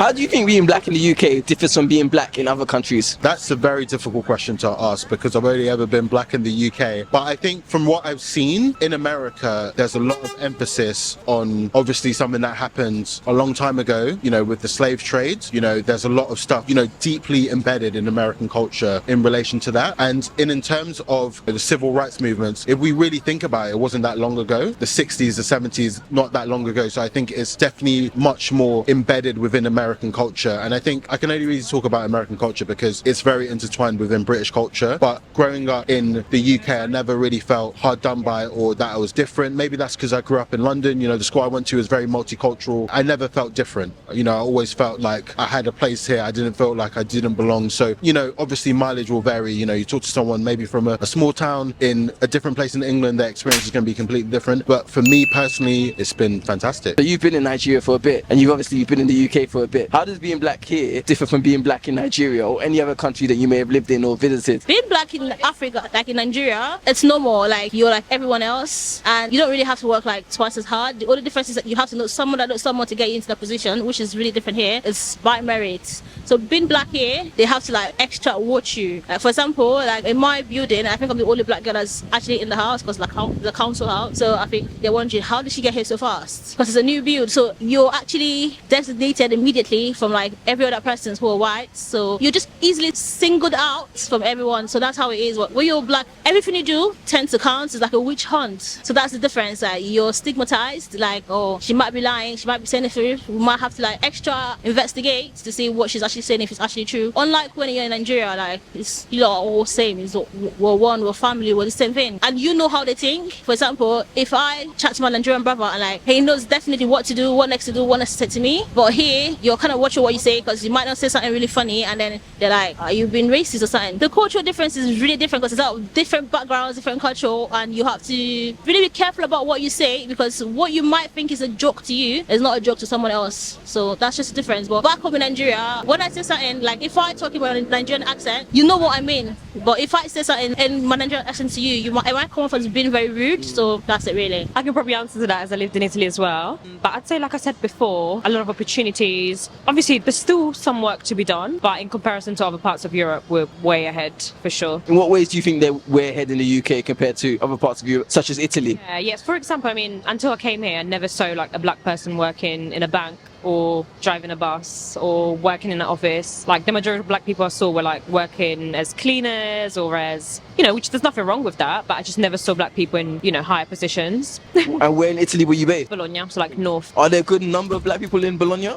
How do you think being black in the UK differs from being black in other countries? That's a very difficult question to ask because I've only ever been black in the UK. But I think from what I've seen in America, there's a lot of emphasis on obviously something that happened a long time ago, you know, with the slave trade. You know, there's a lot of stuff, you know, deeply embedded in American culture in relation to that. And in terms of the civil rights movements, if we really think about it, it wasn't that long ago. The 60s, the 70s, not that long ago. So I think it's definitely much more embedded within American culture. And I think I can only really talk about American culture because it's very intertwined within British culture. But growing up in the UK, I never really felt hard done by or that I was different. Maybe that's because I grew up in London. You know, the school I went to was very multicultural. I never felt different. You know, I always felt like I had a place here. I didn't feel like I didn't belong. So, you know, obviously mileage will vary. You know, you talk to someone maybe from a small town in a different place in England, their experience is going to be completely different. But for me personally, it's been fantastic. So you've been in Nigeria for a bit, and you've been in the UK for a bit. How does being black here differ from being black in Nigeria or any other country that you may have lived in or visited? Being black in Africa, like in Nigeria, it's normal. Like you're like everyone else, and you don't really have to work like twice as hard. The only difference is that you have to know someone that knows someone to get you into the position, which is really different here. It's by merit. So being black here, they have to like extra watch you. Like, for example, like in my building, I think I'm the only black girl that's actually in the house because like the council house. So I think they're wondering how did she get here so fast? Because it's a new build. So you're actually designated immediately from like every other person who are white. So you're just easily singled out from everyone. So that's how it is. When you're black, everything you do tends to count. It's like a witch hunt. So that's the difference. Like you're stigmatized. Like, oh, she might be lying. She might be saying the truth. We might have to like extra investigate to see what she's actually saying, if it's actually true. Unlike when you're in Nigeria, like it's, you know, all same. It's we're one, we're family, we're the same thing. And you know how they think. For example, if I chat to my Nigerian brother and like he knows definitely what to do, what next to do, what next to say to me. But here, you're kind of watching what you say because you might not say something really funny and then they're like, are you being racist or something? The cultural difference is really different because it's out of different backgrounds, different culture, and you have to really be careful about what you say because what you might think is a joke to you is not a joke to someone else. So that's just the difference. But back home in Nigeria, when I say something, like if I talk about a Nigerian accent, you know what I mean. But if I say something in my Nigerian accent to you, it might come off as being very rude. So that's it really. I can probably answer to that as I lived in Italy as well. But I'd say, like I said before, a lot of opportunities. Obviously, there's still some work to be done, but in comparison to other parts of Europe, we're way ahead for sure. In what ways do you think that we're ahead in the UK compared to other parts of Europe, such as Italy? Yes, for example, I mean, until I came here, I never saw like a black person working in a bank or driving a bus or working in an office. Like the majority of black people I saw were like working as cleaners or as, you know, which there's nothing wrong with that, but I just never saw black people in, you know, higher positions. And where in Italy were you based? Bologna, so like north. Are there a good number of black people in Bologna?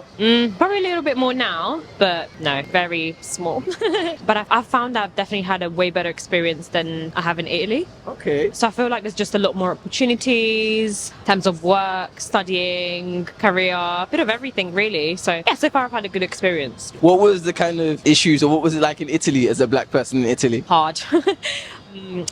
Probably a little bit more now, but no, very small. But I've found I've definitely had a way better experience than I have in Italy. Okay. So I feel like there's just a lot more opportunities in terms of work, studying, career, a bit of everything really. So yeah, so far I've had a good experience. What was the kind of issues or what was it like in Italy as a black person in Italy? Hard.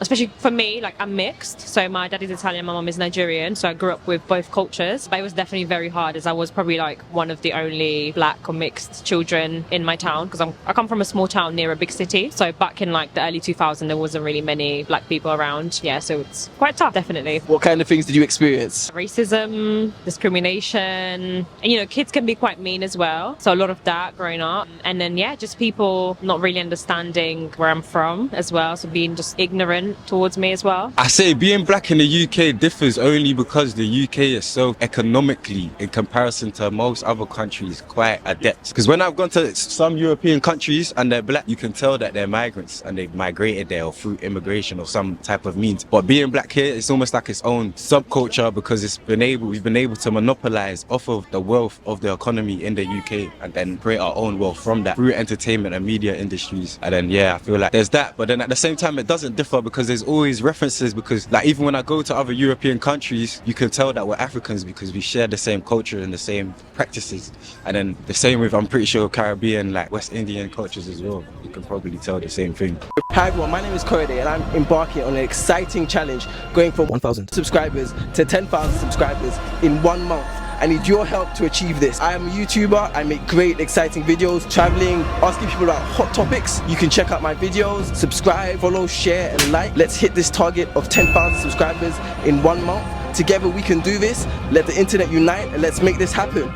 Especially for me, like I'm mixed, so my dad is Italian, my mum is Nigerian, so I grew up with both cultures, but it was definitely very hard as I was probably like one of the only black or mixed children in my town because I come from a small town near a big city, so back in like the early 2000s there wasn't really many black people around. Yeah, so it's quite tough, definitely. What kind of things did you experience? Racism, discrimination, and you know, kids can be quite mean as well, so a lot of that growing up. And then yeah, just people not really understanding where I'm from as well, so being just ignorant towards me as well. I say being black in the UK differs only because the UK is so economically, in comparison to most other countries, quite adept. Because when I've gone to some European countries and they're black, you can tell that they're migrants and they've migrated there or through immigration or some type of means. But being black here, it's almost like its own subculture because we've been able to monopolize off of the wealth of the economy in the UK and then create our own wealth from that through entertainment and media industries. And then yeah, I feel like there's that, but then at the same time it doesn't differ because there's always references, because like even when I go to other European countries, you can tell that we're Africans because we share the same culture and the same practices. And then the same with, I'm pretty sure, Caribbean, like West Indian cultures as well. You can probably tell the same thing. Hi everyone, my name is Korede and I'm embarking on an exciting challenge going from 1,000 subscribers to 10,000 subscribers in 1 month. I need your help to achieve this. I am a YouTuber, I make great exciting videos, traveling, asking people about hot topics. You can check out my videos, subscribe, follow, share and like. Let's hit this target of 10,000 subscribers in 1 month. Together we can do this. Let the internet unite and let's make this happen.